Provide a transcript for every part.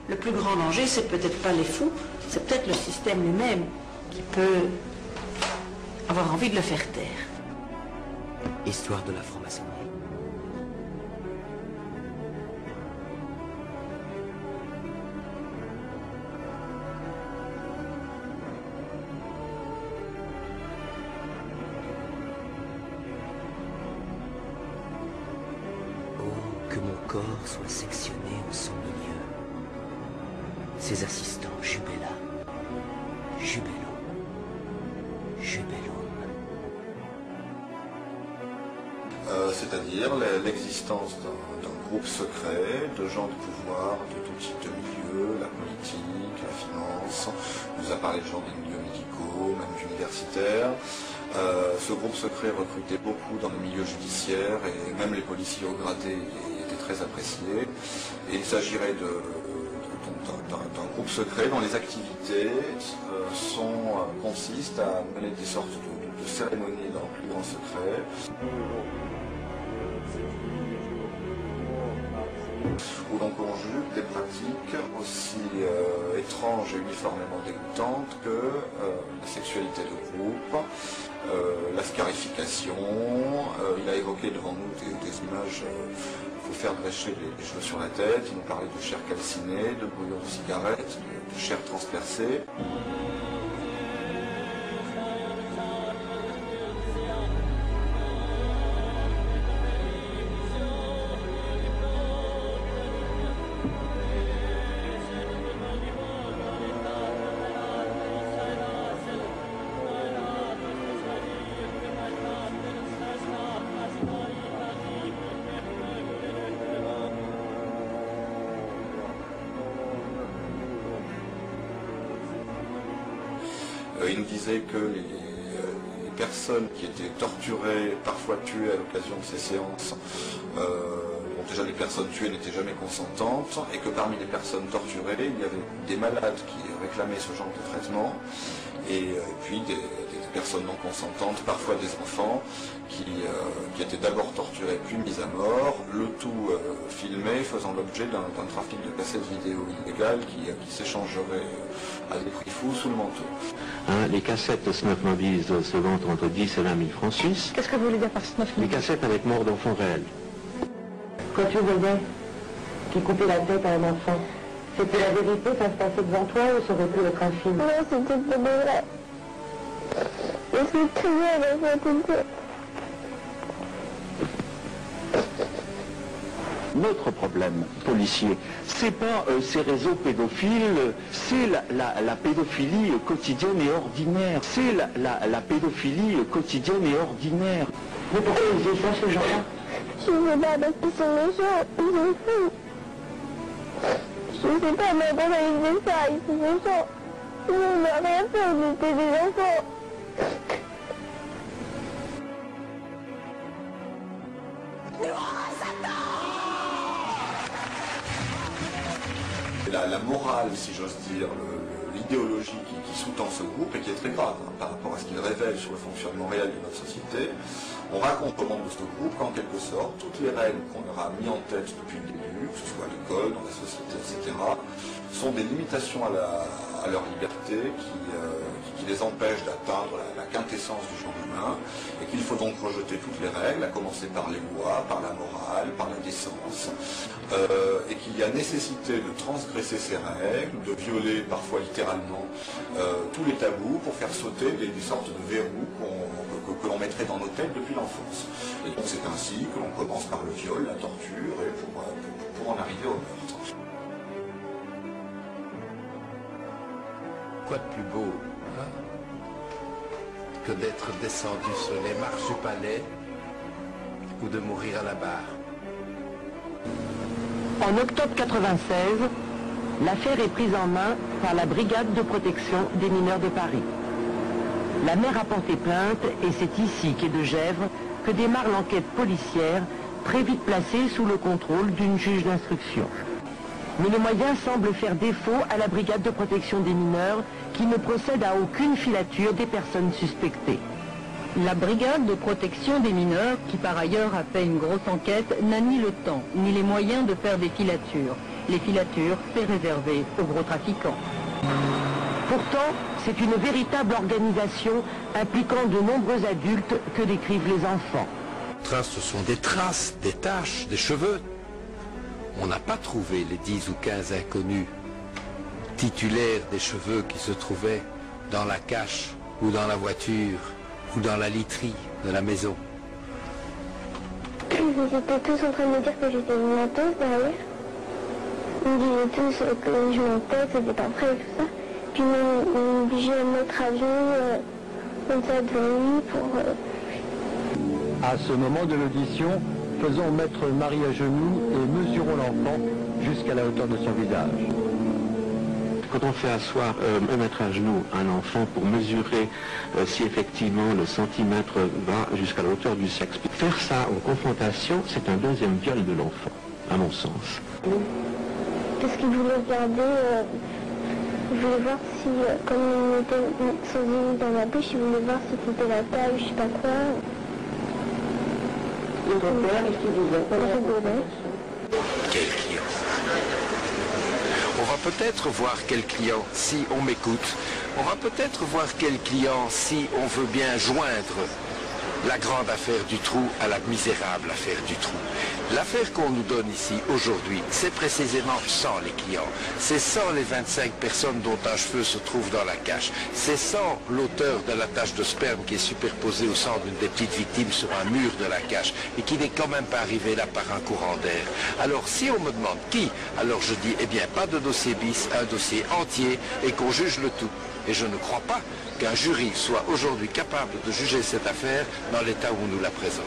le plus grand danger, c'est peut-être pas les fous, c'est peut-être le système lui-même qui peut avoir envie de le faire taire. Histoire de la franc-maçonnerie. Que mon corps soit sectionné en son milieu. Ses assistants, Jubela, Jubelum, Jubelum. C'est-à-dire l'existence d'un groupe secret de gens de pouvoir, de tout type de milieux, la politique, la finance, on nous a parlé de gens des milieux médicaux, même universitaires. Ce groupe secret recrutait beaucoup dans le milieu judiciaire et même les policiers haut gradés étaient très appréciés. Et il s'agirait d'un groupe secret dont les activités consistent à mener des sortes de cérémonies dans le plus grand secret. Où l'on conjugue des pratiques aussi étranges et uniformément dégoûtantes que la sexualité de groupe, la scarification. Il a évoqué devant nous des images, il faut faire drécher les cheveux sur la tête. Il nous parlait de chair calcinée, de brouillons de cigarettes, de chair transpercée. Il nous disait que les personnes qui étaient torturées, parfois tuées à l'occasion de ces séances, déjà les personnes tuées n'étaient jamais consentantes, et que parmi les personnes torturées, il y avait des malades qui réclamaient ce genre de traitement, et puis des personnes non consentantes, parfois des enfants, qui étaient d'abord torturés puis mis à mort, le tout filmé, faisant l'objet d'un trafic de cassettes vidéo illégal qui s'échangerait à des prix fous sous le manteau. Les cassettes de Snuff Movies se vendent entre 10 et 20 000 francs suisses. Qu'est-ce que vous voulez dire par Snuff Movies? Les cassettes avec mort d'enfants réels. Quand tu voyais qui coupait la tête à un enfant, c'était la vérité, ça se passait devant toi ou ça aurait pu être un film? Non, c'était pas vrai. Je suis criée avec ma tête. Notre problème policier, c'est pas ces réseaux pédophiles, c'est la pédophilie quotidienne et ordinaire. C'est la pédophilie quotidienne et ordinaire. Mais pourquoi ils faisaient ça, ces gens-là? Je sais pas, parce qu'ils sont méchants, ils sont fous. Je sais pas, mais pourquoi ils faisaient ça, ils sont méchants. Nous, on n'a rien fait, on était des enfants. La morale, si j'ose dire, l'idéologie qui sous-tend ce groupe et qui est très grave par rapport à ce qu'il révèle sur le fonctionnement réel de notre société. On raconte aux membres de ce groupe qu'en quelque sorte, toutes les règles qu'on leur a mis en tête depuis le début, que ce soit à l'école, dans la société, etc., sont des limitations à leur liberté qui les empêchent d'atteindre la quintessence du genre humain et qu'il faut donc rejeter toutes les règles, à commencer par les lois, par la morale, par la décence, et qu'il y a nécessité de transgresser ces règles, de violer parfois littéralement tous les tabous pour faire sauter des sortes de verrous que l'on mettrait dans nos têtes depuis l'enfance. Et donc c'est ainsi que l'on commence par le viol, la torture, et pour en arriver au meurtre. Quoi de plus beau, hein, que d'être descendu sur les marches du palais ou de mourir à la barre? En octobre 96, l'affaire est prise en main par la Brigade de protection des mineurs de Paris. La mère a porté plainte et c'est ici, quai de Gesvres, que démarre l'enquête policière, très vite placée sous le contrôle d'une juge d'instruction. Mais les moyens semblent faire défaut à la Brigade de protection des mineurs qui ne procède à aucune filature des personnes suspectées. La Brigade de protection des mineurs, qui par ailleurs a fait une grosse enquête, n'a ni le temps ni les moyens de faire des filatures. Les filatures, c'est réservé aux gros trafiquants. Pourtant, c'est une véritable organisation impliquant de nombreux adultes que décrivent les enfants. Traces, ce sont des traces, des taches, des cheveux. On n'a pas trouvé les 10 ou 15 inconnus titulaires des cheveux qui se trouvaient dans la cache ou dans la voiture ou dans la literie de la maison. Ils étaient tous en train de me dire que j'étais une menteuse derrière. Ils me disaient tous que je mentais, que c'était pas vrai et tout ça. Puis ils m'ont obligé à me mettre à genoux comme ça devant lui pour... À ce moment de l'audition, faisons mettre Marie à genoux et mesurons l'enfant jusqu'à la hauteur de son visage. Quand on fait asseoir, mettre à genoux un enfant pour mesurer si effectivement le centimètre va jusqu'à la hauteur du sexe, faire ça en confrontation, c'est un deuxième viol de l'enfant, à mon sens. Parce qu'il voulait regarder, il voulait voir si, comme il mettait son nez dans la bouche, il voulait voir si c'était la taille, je sais pas quoi. Et ton père, qu'est-ce qu'il disait? Il rigolait. Quel client? On va peut-être voir quel client si on m'écoute. On va peut-être voir quel client si on veut bien joindre la grande affaire du trou à la misérable affaire du trou. L'affaire qu'on nous donne ici aujourd'hui, c'est précisément sans les clients. C'est sans les 25 personnes dont un cheveu se trouve dans la cache. C'est sans l'auteur de la tache de sperme qui est superposée au sang d'une des petites victimes sur un mur de la cache et qui n'est quand même pas arrivé là par un courant d'air. Alors si on me demande qui, alors je dis, eh bien pas de dossier bis, un dossier entier et qu'on juge le tout. Et je ne crois pas qu'un jury soit aujourd'hui capable de juger cette affaire dans l'état où on nous la présente.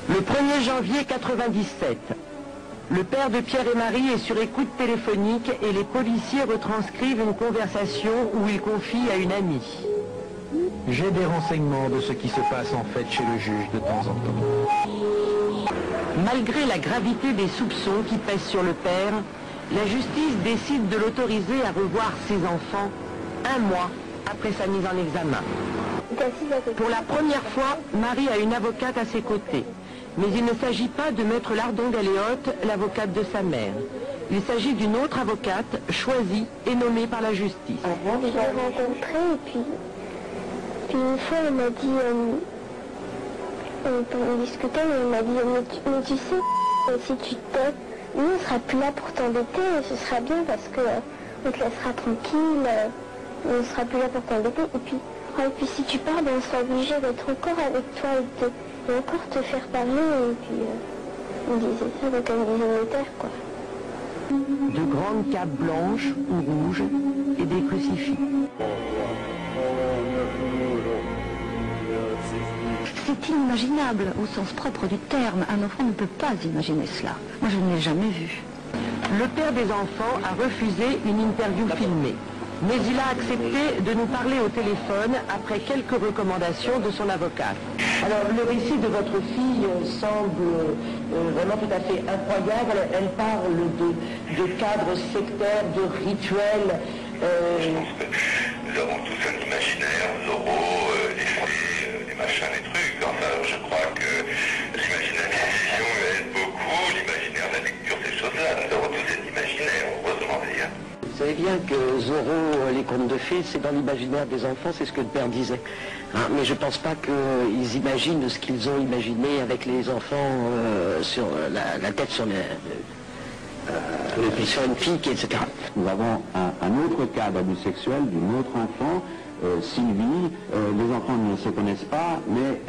Le 1er janvier 1997, le père de Pierre et Marie est sur écoute téléphonique et les policiers retranscrivent une conversation où il confie à une amie. J'ai des renseignements de ce qui se passe en fait chez le juge de temps en temps. Malgré la gravité des soupçons qui pèsent sur le père, la justice décide de l'autoriser à revoir ses enfants 1 mois après sa mise en examen. Pour la première fois, Marie a une avocate à ses côtés. Mais il ne s'agit pas de maître Lardon-Galéotte, l'avocate de sa mère. Il s'agit d'une autre avocate, choisie et nommée par la justice. Je l'ai rencontrée et puis une fois elle m'a dit, on discutait, elle m'a dit, mais tu sais, si tu te tais, nous on sera plus là pour t'embêter, ce sera bien parce que on te laissera tranquille, on sera plus là pour t'embêter. Et puis si tu pars, ben, on sera obligé d'être encore avec toi et encore te faire parler. Et puis on disait ça, donc elle disait notaire, quoi. De grandes capes blanches ou rouges et des crucifix. C'est inimaginable au sens propre du terme. Un enfant ne peut pas imaginer cela. Moi, je ne l'ai jamais vu. Le père des enfants a refusé une interview filmée. Mais il a accepté de nous parler au téléphone après quelques recommandations de son avocate. Alors, le récit de votre fille semble vraiment tout à fait incroyable. Elle parle de cadres sectaires, de rituels. Je pense que nous avons tous un imaginaire, nos oraux, les fées, les machins, les trucs. Enfin, je crois que l'imaginaire de la télévision aide beaucoup, l'imaginaire de la lecture, ces choses-là. Nous avons tous un imaginaire, heureusement d'ailleurs. Vous savez bien que Zorro, les contes de fées, c'est dans l'imaginaire des enfants, c'est ce que le père disait. Hein, mais je ne pense pas qu'ils imaginent ce qu'ils ont imaginé avec les enfants sur la tête sur sur une pique, etc. Nous avons un autre cas d'abus sexuel d'une autre enfant, Sylvie. Les enfants ne se connaissent pas, mais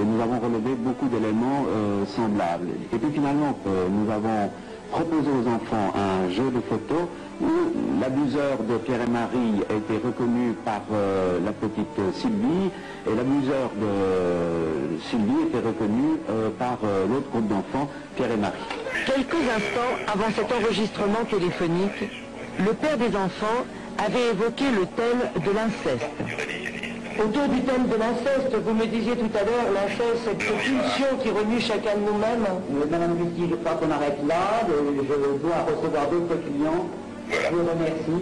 nous avons relevé beaucoup d'éléments semblables. Et puis finalement, nous avons proposé aux enfants un jeu de photos où l'abuseur de Pierre et Marie a été reconnu par la petite Sylvie et l'abuseur de Sylvie était reconnu par l'autre groupe d'enfants, Pierre et Marie. Quelques instants avant cet enregistrement téléphonique, le père des enfants avait évoqué le thème de l'inceste. Autour du thème de l'inceste, vous me disiez tout à l'heure, l'inceste, cette pulsion qui remue chacun de nous-mêmes. Madame Lucie, je crois qu'on arrête là. Je dois recevoir d'autres clients. Je vous remercie.